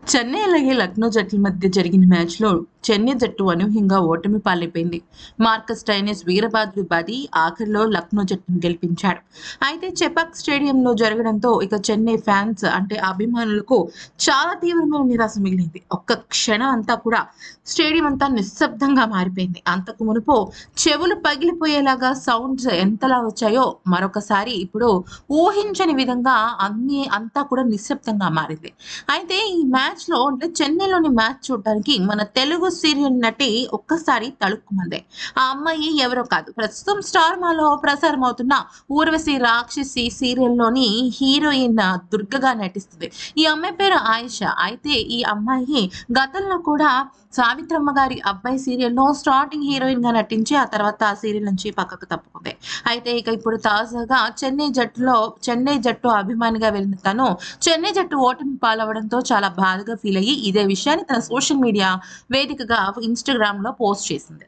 చెన్నై అలాగే లక్నో జట్ల మధ్య జరిగిన మ్యాచ్‌లో చెన్నై జట్టు అనూహ్యంగా ఓటమి పాలైపోయింది. మార్కస్ స్టోయినిస్ వీరబాదుడు బాది ఆఖరిలో లక్నో జట్టును గెలిపించాడు. అయితే చెపాక్ స్టేడియంలో జరగడంతో ఇక చెన్నై ఫ్యాన్స్ అంటే అభిమానులకు చాలా తీవ్రమైన నిరాశ మిగిలింది. ఒక్క క్షణం అంతా కూడా స్టేడియం అంతా నిశ్శబ్దంగా మారిపోయింది. అంతకు మునుపు చెవులు పగిలిపోయేలాగా సౌండ్స్ ఎంతలా వచ్చాయో మరొకసారి ఇప్పుడు ఊహించని విధంగా అంతా కూడా నిశ్శబ్దంగా మారింది. అయితే ఈ మ్యాచ్‌లో అంటే చెన్నైలోని మ్యాచ్ చూడడానికి మన తెలుగు సీరియల్ నటి ఒక్కసారి తళుక్కుమంది. ఆ అమ్మాయి ఎవరో కాదు. ప్రస్తుతం స్టార్ మాలో ప్రసారమవుతున్న 'ఊర్వశి రాక్షసి' సీరియల్‌లోని హీరోయిన్ దుర్గగా నటిస్తుంది. ఈ అమ్మాయి పేరు ఆయిషా. అయితే ఈ అమ్మాయి గతంలో కూడా 'సావిత్రమ్మ గారి అబ్బాయి' సీరియల్‌లో స్టార్టింగ్ హీరోయిన్‌గా నటించి ఆ తర్వాత ఆ సీరియల్ నుంచి పక్కకు తప్పుకుంది. అయితే ఇక ఇప్పుడు తాజాగా చెన్నై జట్టు అభిమానిగా వెళ్ళిన తను చెన్నై జట్టు ఓటమి పాలవ్వడంతో చాలా బాధగా ఫీల్ అయ్యి ఇదే విషయాన్ని తన సోషల్ మీడియా వేదికగా ఇన్‌స్టాగ్రామ్‌లో పోస్ట్ చేసింది.